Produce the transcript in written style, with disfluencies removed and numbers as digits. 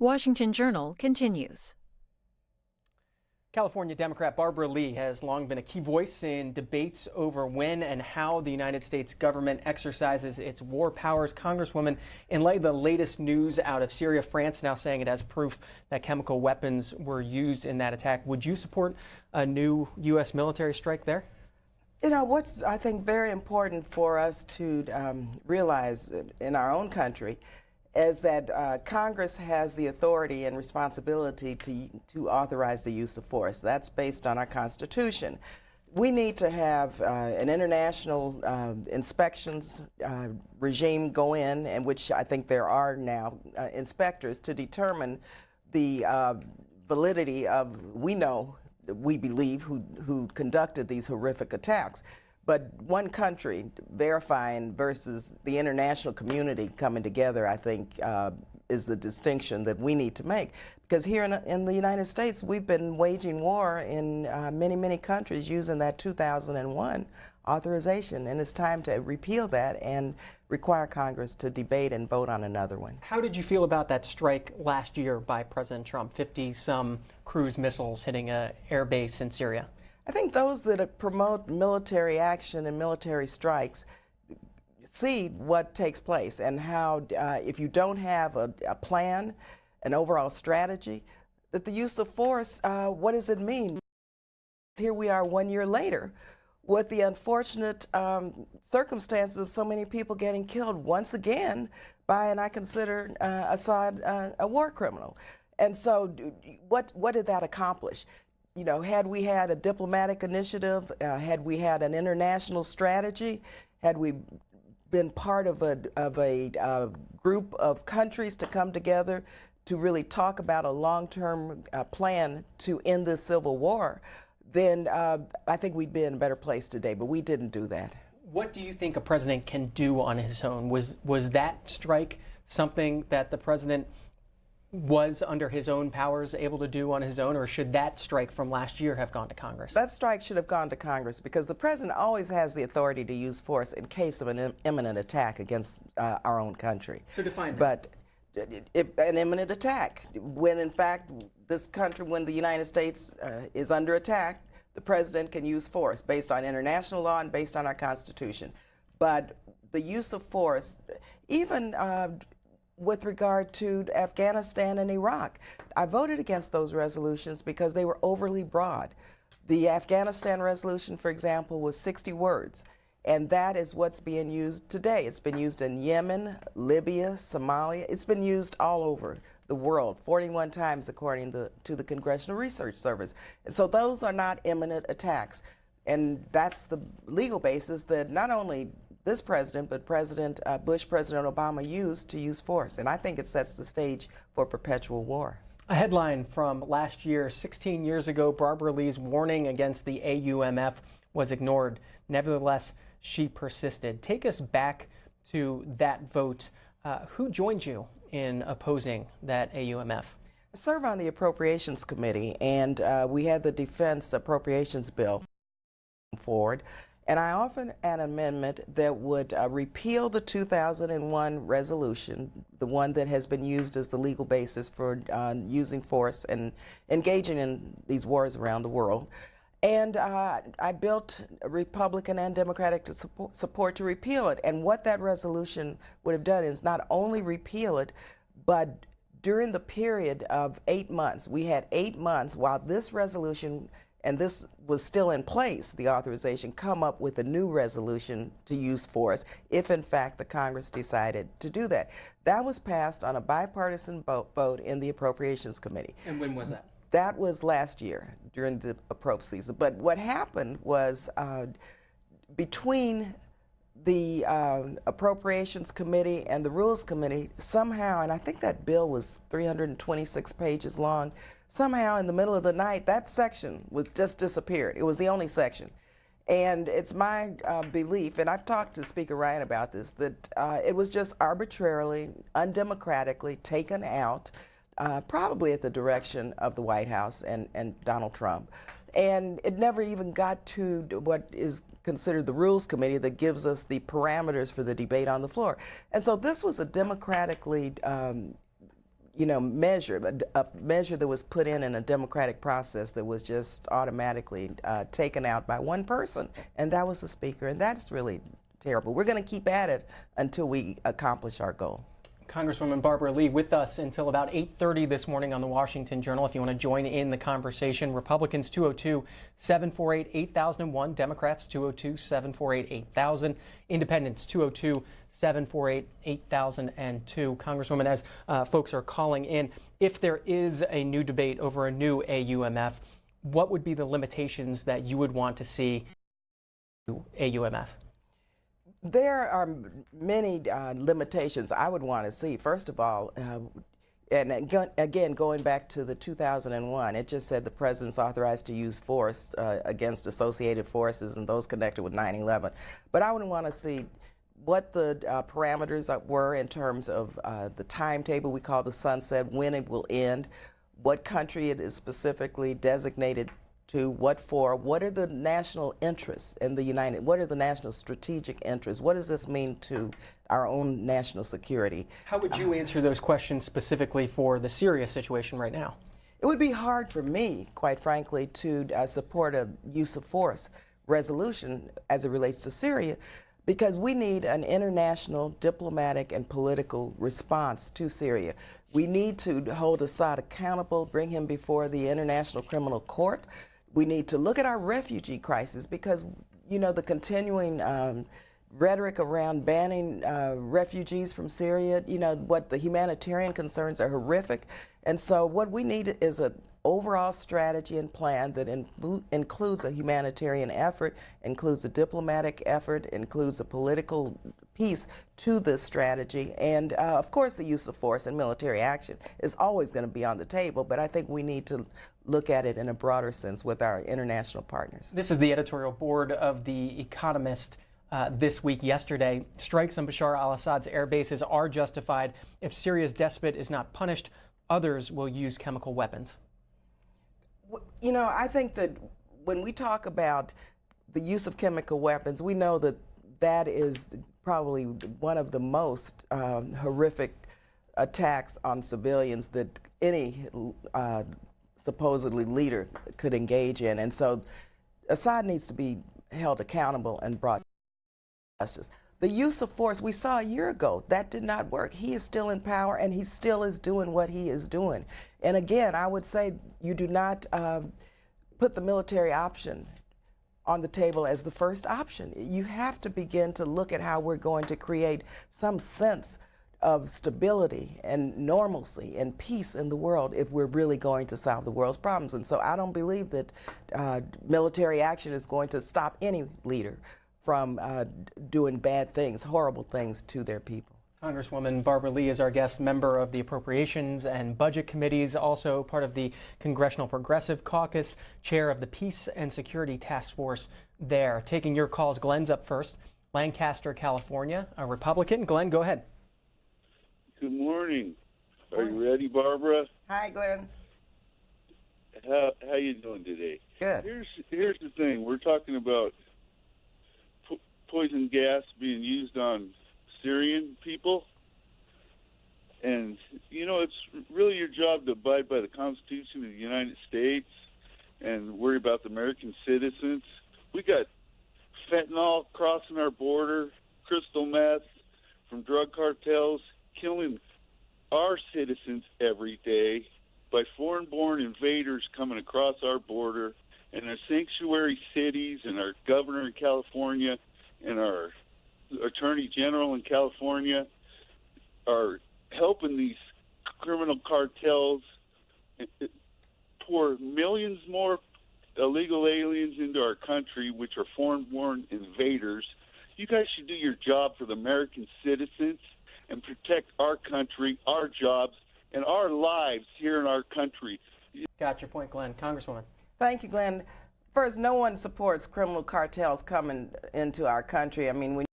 Washington Journal continues. California Democrat Barbara Lee has long been a key voice in debates over when and how the United States government exercises its war powers. Congresswoman, in light of the latest news out of Syria, France now saying it has proof that chemical weapons were used in that attack, would you support a new U.S. military strike there? You know, what's, I think, very important for us to realize in our own country is that Congress has the authority and responsibility to authorize the use of force. That's based on our Constitution. We need to have an international inspections regime go in which I think there are now inspectors to determine the validity of, we believe, who conducted these horrific attacks. But one country verifying versus the international community coming together, I think, is the distinction that we need to make. Because here in the United States, we've been waging war in many, many countries using that 2001 authorization. And it's time to repeal that and require Congress to debate and vote on another one. How did you feel about that strike last year by President Trump, 50-some cruise missiles hitting an air base in Syria? I think those that promote military action and military strikes see what takes place and how if you don't have a plan, an overall strategy, that the use of force, what does it mean? Here we are 1 year later with the unfortunate circumstances of so many people getting killed once again by, and I consider Assad a war criminal. And so what did that accomplish? You know, had we had a diplomatic initiative, had we had an international strategy, had we been part of a group of countries to come together to really talk about a long-term plan to end this civil war, then I think we'd be in a better place today, but we didn't do that. What do you think a president can do on his own? Was that strike something that the president was under his own powers able to do on his own, or should that strike from last year have gone to Congress? That strike should have gone to Congress because the president always has the authority to use force in case of an imminent attack against our own country. So define that. But an imminent attack, when in fact this country, when the United States is under attack, the president can use force based on international law and based on our Constitution. But the use of force, even with regard to Afghanistan and Iraq, I voted against those resolutions because they were overly broad. The Afghanistan resolution, for example, was 60 words, and that is what's being used today. It's been used in Yemen, Libya, Somalia. It's been used all over the world, 41 times according to the Congressional Research Service. And so those are not imminent attacks. And that's the legal basis that not only this president, but President Bush, President Obama used to use force. And I think it sets the stage for perpetual war. A headline from last year, 16 years ago, Barbara Lee's warning against the AUMF was ignored. Nevertheless, she persisted. Take us back to that vote. Who joined you in opposing that AUMF? I serve on the Appropriations Committee, and we had the Defense Appropriations Bill forward. And I offered an amendment that would repeal the 2001 resolution, the one that has been used as the legal basis for using force and engaging in these wars around the world. And I built Republican and Democratic support to repeal it. And what that resolution would have done is not only repeal it, but during the period of 8 months, we had 8 months while this resolution, and this was still in place, the authorization, come up with a new resolution to use force if in fact the Congress decided to do that. That was passed on a bipartisan vote in the Appropriations Committee. And when was that? That was last year during the appropriate season. But what happened was between the Appropriations Committee and the Rules Committee, somehow, and I think that bill was 326 pages long, somehow in the middle of the night, that section was just disappeared. It was the only section. And it's my belief, and I've talked to Speaker Ryan about this, that it was just arbitrarily, undemocratically taken out, probably at the direction of the White House and Donald Trump. And it never even got to what is considered the Rules Committee that gives us the parameters for the debate on the floor. And so this was a democratically measure, a measure that was put in a democratic process that was just automatically taken out by one person, and that was the speaker, and that's really terrible. We're going to keep at it until we accomplish our goal. Congresswoman Barbara Lee with us until about 8:30 this morning on the Washington Journal. If you want to join in the conversation, Republicans 202-748-8001, Democrats 202-748-8000, Independents 202-748-8002. Congresswoman, as folks are calling in, if there is a new debate over a new AUMF, what would be the limitations that you would want to see AUMF? There are many limitations I would want to see. First of all, and again, going back to the 2001, it just said the president's authorized to use force against associated forces and those connected with 9/11. But I would want to see what the parameters were in terms of the timetable we call the sunset, when it will end, what country it is specifically designated to, what for, what are the national interests in the what are the national strategic interests, what does this mean to our own national security? How would you answer those questions specifically for the Syria situation right now? It would be hard for me, quite frankly, to support a use of force resolution as it relates to Syria, because we need an international diplomatic and political response to Syria. We need to hold Assad accountable, bring him before the International Criminal Court. We need to look at our refugee crisis, because, the continuing rhetoric around banning refugees from Syria, what the humanitarian concerns are horrific. And so what we need is an overall strategy and plan that includes a humanitarian effort, includes a diplomatic effort, includes a political piece to this strategy. And of course, the use of force and military action is always going to be on the table, but I think we need to look at it in a broader sense with our international partners. This is the editorial board of The Economist. This week, yesterday, strikes on Bashar al-Assad's air bases are justified. If Syria's despot is not punished, others will use chemical weapons. I think that when we talk about the use of chemical weapons, we know that that is probably one of the most horrific attacks on civilians that any supposedly leader could engage in. And so Assad needs to be held accountable and brought to justice. The use of force we saw a year ago, that did not work. He is still in power, and he still is doing what he is doing. And again, I would say you do not put the military option on the table as the first option. You have to begin to look at how we're going to create some sense of stability and normalcy and peace in the world if we're really going to solve the world's problems. And so I don't believe that military action is going to stop any leader from doing bad things, horrible things to their people. Congresswoman Barbara Lee is our guest, member of the Appropriations and Budget Committees, also part of the Congressional Progressive Caucus, chair of the Peace and Security Task Force there. Taking your calls, Glenn's up first. Lancaster, California, a Republican. Glenn, go ahead. Good morning. Are you ready, Barbara? Hi, Glenn. How you doing today? Good. Here's the thing. We're talking about poison gas being used on Syrian people, and it's really your job to abide by the Constitution of the United States and worry about the American citizens. We got fentanyl crossing our border, crystal meth from drug cartels, killing our citizens every day by foreign-born invaders coming across our border, and our sanctuary cities and our governor in California and our attorney general in California are helping these criminal cartels pour millions more illegal aliens into our country, which are foreign-born invaders. You guys should do your job for the American citizens and protect our country, our jobs, and our lives here in our country. Got your point, Glenn. Congresswoman. Thank you, Glenn. First, no one supports criminal cartels coming into our country. I mean, when